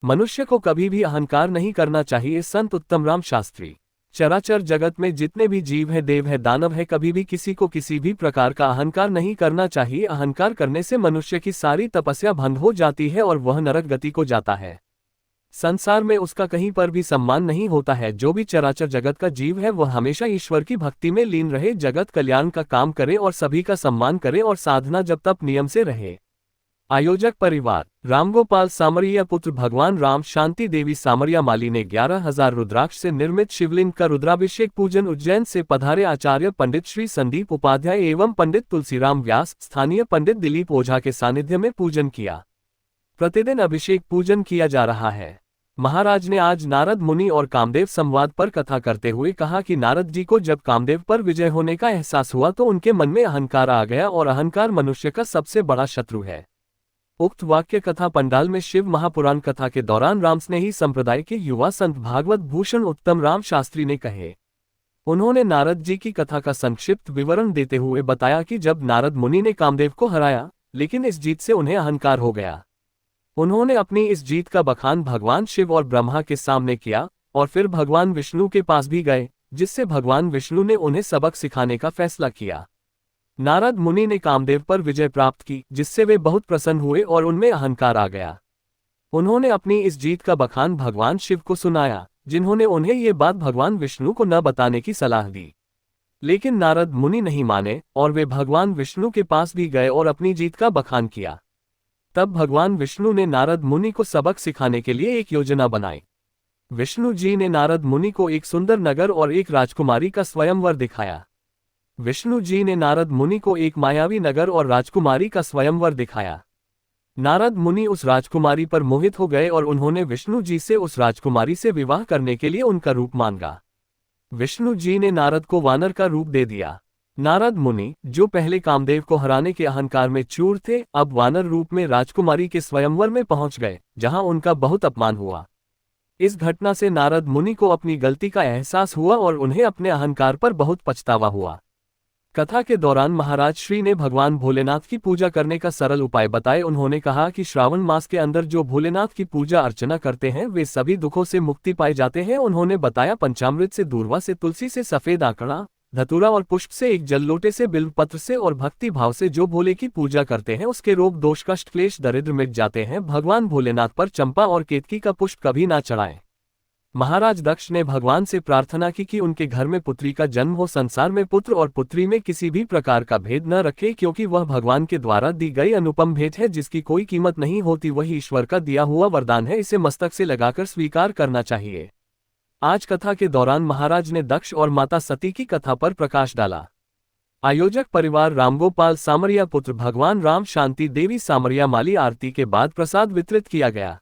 मनुष्य को कभी भी अहंकार नहीं करना चाहिए। संत उत्तमराम शास्त्री। चराचर जगत में जितने भी जीव है, देव है, दानव है, कभी भी किसी को किसी भी प्रकार का अहंकार नहीं करना चाहिए। अहंकार करने से मनुष्य की सारी तपस्या भंग हो जाती है और वह नरक गति को जाता है। संसार में उसका कहीं पर भी सम्मान नहीं होता है। जो भी चराचर जगत का जीव है वह हमेशा ईश्वर की भक्ति में लीन रहे, जगत कल्याण का काम करे और सभी का सम्मान करे और साधना जप तप नियम से रहे। आयोजक परिवार। रामगोपाल सामरिया पुत्र भगवान राम शांति देवी सामरिया माली ने 11,000 रुद्राक्ष से निर्मित शिवलिंग का रुद्राभिषेक पूजन उज्जैन से पधारे आचार्य पंडित श्री संदीप उपाध्याय एवं पंडित तुलसीराम व्यास, स्थानीय पंडित दिलीप ओझा के सानिध्य में पूजन किया। प्रतिदिन अभिषेक पूजन किया जा रहा है। महाराज ने आज नारद मुनि और कामदेव संवाद पर कथा करते हुए कहा कि नारद जी को जब कामदेव पर विजय होने का एहसास हुआ तो उनके मन में अहंकार आ गया और अहंकार मनुष्य का सबसे बड़ा शत्रु है। उक्त वाक्य कथा पंडाल में शिव महापुराण कथा के दौरान रामस्नेही संप्रदाय के युवा संत भागवत भूषण उत्तमराम शास्त्री ने कहे। उन्होंने नारद जी की कथा का संक्षिप्त विवरण देते हुए बताया कि जब नारद मुनि ने कामदेव को हराया, लेकिन इस जीत से उन्हें अहंकार हो गया। उन्होंने अपनी इस जीत का बखान भगवान शिव और ब्रह्मा के सामने किया और फिर भगवान विष्णु के पास भी गए, जिससे भगवान विष्णु ने उन्हें सबक सिखाने का फैसला किया। नारद मुनि ने कामदेव पर विजय प्राप्त की, जिससे वे बहुत प्रसन्न हुए और उनमें अहंकार आ गया। उन्होंने अपनी इस जीत का बखान भगवान शिव को सुनाया, जिन्होंने उन्हें ये बात भगवान विष्णु को न बताने की सलाह दी। लेकिन नारद मुनि नहीं माने और वे भगवान विष्णु के पास भी गए और अपनी जीत का बखान किया। तब भगवान विष्णु ने नारद मुनि को सबक सिखाने के लिए एक योजना बनाई। विष्णु जी ने नारद मुनि को एक सुंदर नगर और एक राजकुमारी का स्वयंवर दिखाया। विष्णु जी ने नारद मुनि को एक मायावी नगर और राजकुमारी का स्वयंवर दिखाया। नारद मुनि उस राजकुमारी पर मोहित हो गए और उन्होंने विष्णु जी से उस राजकुमारी से विवाह करने के लिए उनका रूप मांगा। विष्णु जी ने नारद को वानर का रूप दे दिया। नारद मुनि, जो पहले कामदेव को हराने के अहंकार में चूर थे, अब वानर रूप में राजकुमारी के स्वयंवर में पहुंच गए, जहां उनका बहुत अपमान हुआ। इस घटना से नारद मुनि को अपनी गलती का एहसास हुआ और उन्हें अपने अहंकार पर बहुत पछतावा हुआ। कथा के दौरान महाराज श्री ने भगवान भोलेनाथ की पूजा करने का सरल उपाय बताए। उन्होंने कहा कि श्रावण मास के अंदर जो भोलेनाथ की पूजा अर्चना करते हैं वे सभी दुखों से मुक्ति पाए जाते हैं। उन्होंने बताया पंचामृत से, दूर्वा से, तुलसी से, सफेद आंकड़ा, धतूरा और पुष्प से, एक जल लोटे से, बिल्व पत्र से और भक्ति भाव से जो भोले की पूजा करते हैं उसके रोग दोष कष्ट क्लेश दरिद्र मिट जाते हैं। भगवान भोलेनाथ पर चंपा और केतकी का पुष्प कभी ना चढ़ाएं। महाराज दक्ष ने भगवान से प्रार्थना की कि उनके घर में पुत्री का जन्म हो, संसार में पुत्र और पुत्री में किसी भी प्रकार का भेद न रखे, क्योंकि वह भगवान के द्वारा दी गई अनुपम भेंट है जिसकी कोई कीमत नहीं होती। वही ईश्वर का दिया हुआ वरदान है, इसे मस्तक से लगाकर स्वीकार करना चाहिए। आज कथा के दौरान महाराज ने दक्ष और माता सती की कथा पर प्रकाश डाला। आयोजक परिवार। रामगोपाल सामरिया पुत्र भगवान राम शांति देवी सामरिया माली। आरती के बाद प्रसाद वितरित किया गया।